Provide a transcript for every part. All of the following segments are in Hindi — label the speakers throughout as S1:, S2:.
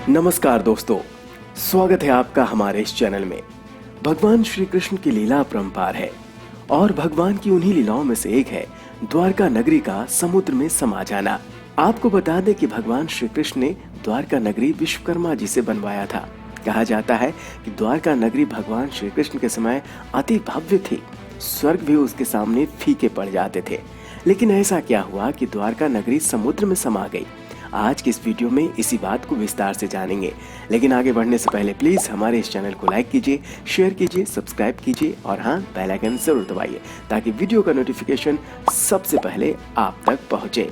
S1: नमस्कार दोस्तों, स्वागत है आपका हमारे इस चैनल में। भगवान श्री कृष्ण की लीला अपरंपार है और भगवान की उन्हीं लीलाओं में से एक है द्वारका नगरी का समुद्र में समा जाना। आपको बता दें कि भगवान श्री कृष्ण ने द्वारका नगरी विश्वकर्मा जी से बनवाया था। कहा जाता है कि द्वारका नगरी भगवान श्री कृष्ण के समय अति भव्य थी, स्वर्ग भी उसके सामने फीके पड़ जाते थे। लेकिन ऐसा क्या हुआ कि द्वारका नगरी समुद्र में समा गई? आज की इस वीडियो में इसी बात को विस्तार से जानेंगे। लेकिन आगे बढ़ने से पहले प्लीज हमारे इस चैनल को लाइक कीजिए, शेयर कीजिए, सब्सक्राइब कीजिए और हाँ, बेल आइकन जरूर दबाइए ताकि वीडियो का नोटिफिकेशन सबसे पहले आप तक पहुंचे।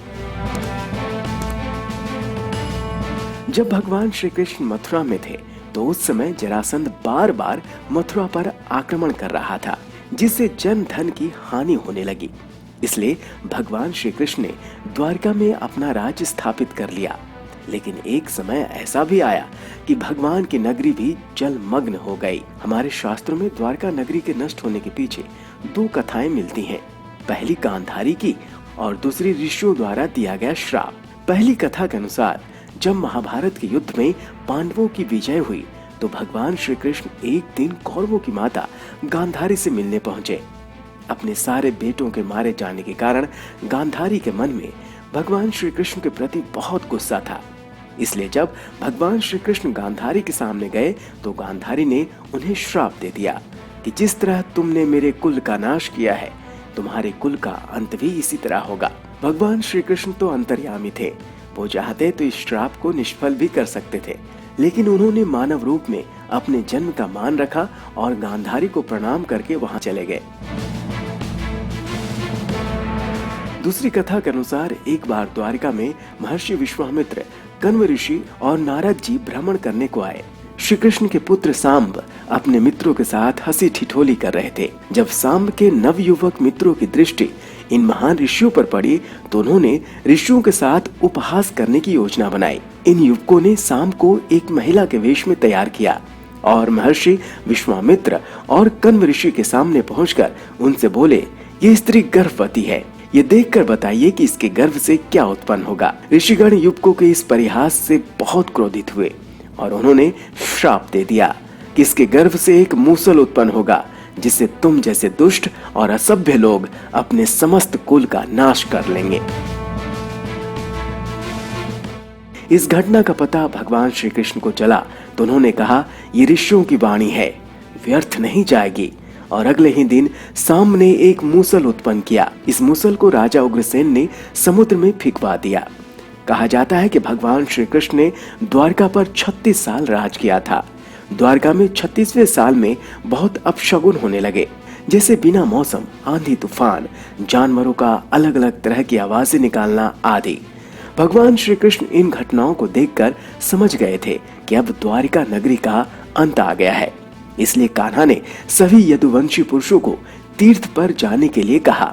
S1: जब भगवान श्री कृष्ण मथुरा में थे तो उस समय जरासंध बार बार मथुरा पर आक्रमण कर रहा था, जिससे जन धन की हानि होने लगी। इसलिए भगवान श्री कृष्ण ने द्वारका में अपना राज्य स्थापित कर लिया। लेकिन एक समय ऐसा भी आया कि भगवान की नगरी भी जलमग्न हो गई। हमारे शास्त्रों में द्वारका नगरी के नष्ट होने के पीछे दो कथाएं मिलती हैं। पहली गांधारी की और दूसरी ऋषियों द्वारा दिया गया श्राप। पहली कथा के अनुसार जब महाभारत के युद्ध में पांडवों की विजय हुई तो भगवान श्री कृष्ण एक दिन कौरवों की माता गांधारी से मिलने पहुंचे। अपने सारे बेटों के मारे जाने के कारण गांधारी के मन में भगवान श्री कृष्ण के प्रति बहुत गुस्सा था। इसलिए जब भगवान श्री कृष्ण गांधारी के सामने गए तो गांधारी ने उन्हें श्राप दे दिया कि जिस तरह तुमने मेरे कुल का नाश किया है, तुम्हारे कुल का अंत भी इसी तरह होगा। भगवान श्री कृष्ण तो अंतर्यामी थे, वो चाहते तो इस श्राप को निष्फल भी कर सकते थे, लेकिन उन्होंने मानव रूप में अपने जन्म का मान रखा और गांधारी को प्रणाम करके वहां चले गए। दूसरी कथा के अनुसार एक बार द्वारका में महर्षि विश्वामित्र, कण्व ऋषि और नारद जी भ्रमण करने को आए। श्री कृष्ण के पुत्र सांब अपने मित्रों के साथ हंसी ठिठोली कर रहे थे। जब सांब के नवयुवक मित्रों की दृष्टि इन महान ऋषियों पर पड़ी तो उन्होंने ऋषियों के साथ उपहास करने की योजना बनाई। इन युवकों ने सांब को एक महिला के वेश में तैयार किया और महर्षि विश्वामित्र और कण्व ऋषि के सामने पहुंचकर उनसे बोले, ये स्त्री गर्भवती है, ये देखकर बताइए कि इसके गर्भ से क्या उत्पन्न होगा। ऋषिगण युवकों के इस परिहास से बहुत क्रोधित हुए और उन्होंने श्राप दे दिया कि इसके गर्भ से एक मूसल उत्पन्न होगा, जिससे तुम जैसे दुष्ट और असभ्य लोग अपने समस्त कुल का नाश कर लेंगे। इस घटना का पता भगवान श्री कृष्ण को चला तो उन्होंने कहा, ये ऋषियों की वाणी है, व्यर्थ नहीं जाएगी। और अगले ही दिन सांब ने एक मूसल उत्पन्न किया। इस मूसल को राजा उग्रसेन ने समुद्र में फेंकवा दिया। कहा जाता है कि भगवान श्री कृष्ण ने द्वारका पर 36 साल राज किया था। द्वारका में 36वें साल में बहुत अपशगुन होने लगे, जैसे बिना मौसम आंधी तूफान, जानवरों का अलग अलग तरह की आवाजें निकालना आदि। भगवान श्री कृष्ण इन घटनाओं को देखकर समझ गए थे कि अब द्वारिका नगरी का अंत आ गया है। इसलिए कान्हा ने सभी यदुवंशी पुरुषों को तीर्थ पर जाने के लिए कहा।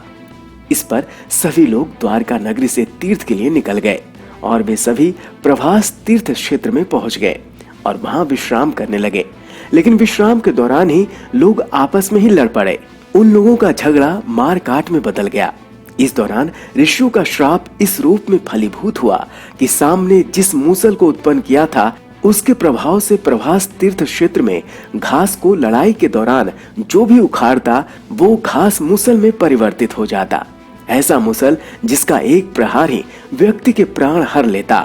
S1: इस पर सभी लोग द्वारका नगरी से तीर्थ के लिए निकल गए और वे सभी प्रभास तीर्थ क्षेत्र में पहुंच गए और वहां विश्राम करने लगे। लेकिन विश्राम के दौरान ही लोग आपस में ही लड़ पड़े। उन लोगों का झगड़ा मार काट में बदल गया। इस दौरान ऋषियों का श्राप इस रूप में फलीभूत हुआ कि सामने जिस मूसल को उत्पन्न किया था उसके प्रभाव से प्रभास तीर्थ क्षेत्र में घास को लड़ाई के दौरान जो भी उखाड़ता वो घास मूसल में परिवर्तित हो जाता। ऐसा मूसल जिसका एक प्रहार ही व्यक्ति के प्राण हर लेता।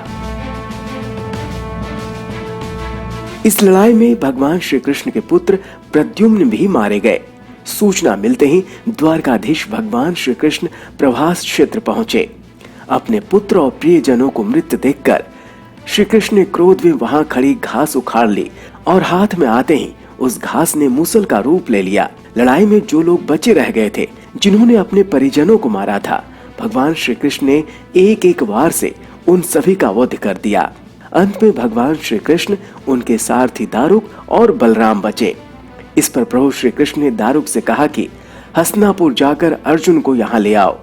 S1: इस लड़ाई में भगवान श्री कृष्ण के पुत्र प्रद्युम्न भी मारे गए। सूचना मिलते ही द्वारकाधीश भगवान श्री कृष्ण प्रभास क्षेत्र पहुंचे। अपने पुत्र और प्रियजनों को मृत देखकर श्री कृष्ण ने क्रोध में वहां खड़ी घास उखाड़ ली और हाथ में आते ही उस घास ने मूसल का रूप ले लिया। लड़ाई में जो लोग बचे रह गए थे, जिन्होंने अपने परिजनों को मारा था, भगवान श्री कृष्ण ने एक एक वार से उन सभी का वध कर दिया। अंत में भगवान श्री कृष्ण, उनके सारथी दारुक और बलराम बचे। इस पर प्रभु श्री कृष्ण ने दारुक से कहा कि हस्तिनापुर जाकर अर्जुन को यहाँ ले आओ।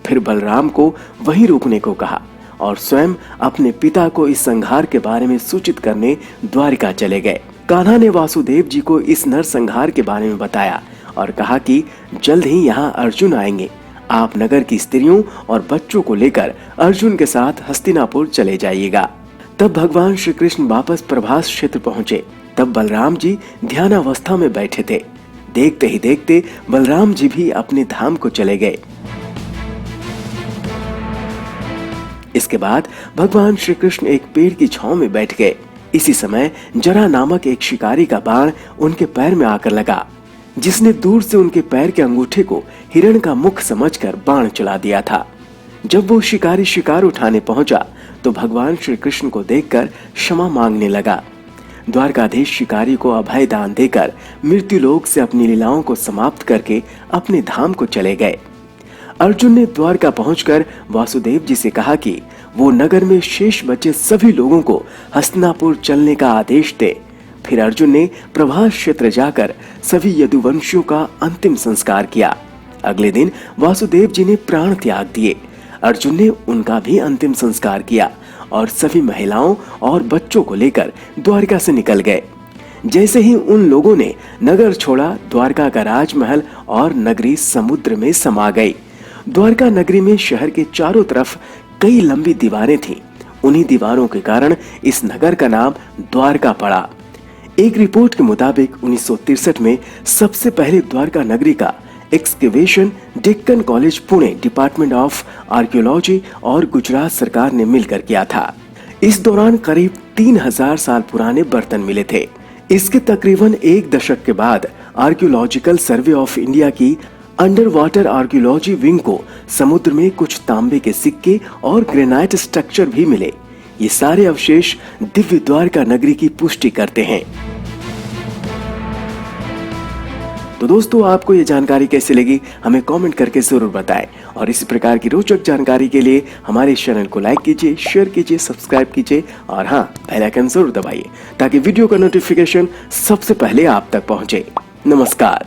S1: फिर बलराम को वहीं रुकने को कहा और स्वयं अपने पिता को इस संहार के बारे में सूचित करने द्वारिका चले गए। कान्हा ने वासुदेव जी को इस नरसंहार के बारे में बताया और कहा कि जल्द ही यहाँ अर्जुन आएंगे। आप नगर की स्त्रियों और बच्चों को लेकर अर्जुन के साथ हस्तिनापुर चले जाइएगा। तब भगवान श्री कृष्ण वापस प्रभास क्षेत्र पहुंचे। तब बलराम जी ध्यानावस्था में बैठे थे। देखते ही देखते बलराम जी भी अपने धाम को चले गए। इसके बाद भगवान श्री कृष्ण एक पेड़ की छांव में बैठ गए। इसी समय जरा नामक एक शिकारी का बाण उनके पैर में आकर लगा, जिसने दूर से उनके पैर के अंगूठे को हिरण का मुख समझकर बाण चला दिया था। जब वो शिकारी शिकार उठाने पहुंचा तो भगवान श्री कृष्ण को देखकर क्षमा मांगने लगा। द्वारकाधीश शिकारी को अभय दान देकर मृत्युलोक से अपनी लीलाओं को समाप्त करके अपने धाम को चले गए। अर्जुन ने द्वारका पहुंचकर वासुदेव जी से कहा कि वो नगर में शेष बचे सभी लोगों को हस्तिनापुर चलने का आदेश दे। फिर अर्जुन ने प्रभास क्षेत्र जाकर सभी यदुवंशियों का अंतिम संस्कार किया। अगले दिन वासुदेव जी ने प्राण त्याग दिए। अर्जुन ने उनका भी अंतिम संस्कार किया और सभी महिलाओं और बच्चों को लेकर द्वारका से निकल गए। जैसे ही उन लोगों ने नगर छोड़ा, द्वारका का राजमहल और नगरी समुद्र में समा गई। द्वारका नगरी में शहर के चारों तरफ कई लंबी दीवारें थीं। उन्हीं दीवारों के कारण इस नगर का नाम द्वारका पड़ा। एक रिपोर्ट के मुताबिक 1963 में सबसे पहले द्वारका नगरी का excavation Deccan college Pune, department of archaeology और गुजरात सरकार ने मिलकर किया था। इस दौरान करीब 3000 साल पुराने बर्तन मिले थे। इसके तकरीबन एक दशक के बाद आर्कियोलॉजिकल सर्वे ऑफ इंडिया की अंडर वाटर आर्कियोलॉजी विंग को समुद्र में कुछ तांबे के सिक्के और ग्रेनाइट स्ट्रक्चर भी मिले। ये सारे अवशेष दिव्य द्वारका नगरी की पुष्टि करते हैं। तो दोस्तों, आपको ये जानकारी कैसी लगी हमें कमेंट करके जरूर बताएं और इसी प्रकार की रोचक जानकारी के लिए हमारे चैनल को लाइक कीजिए, शेयर कीजिए, सब्सक्राइब कीजिए और हाँ, बेल आइकन जरूर दबाइए ताकि वीडियो का नोटिफिकेशन सबसे पहले आप तक पहुंचे। नमस्कार।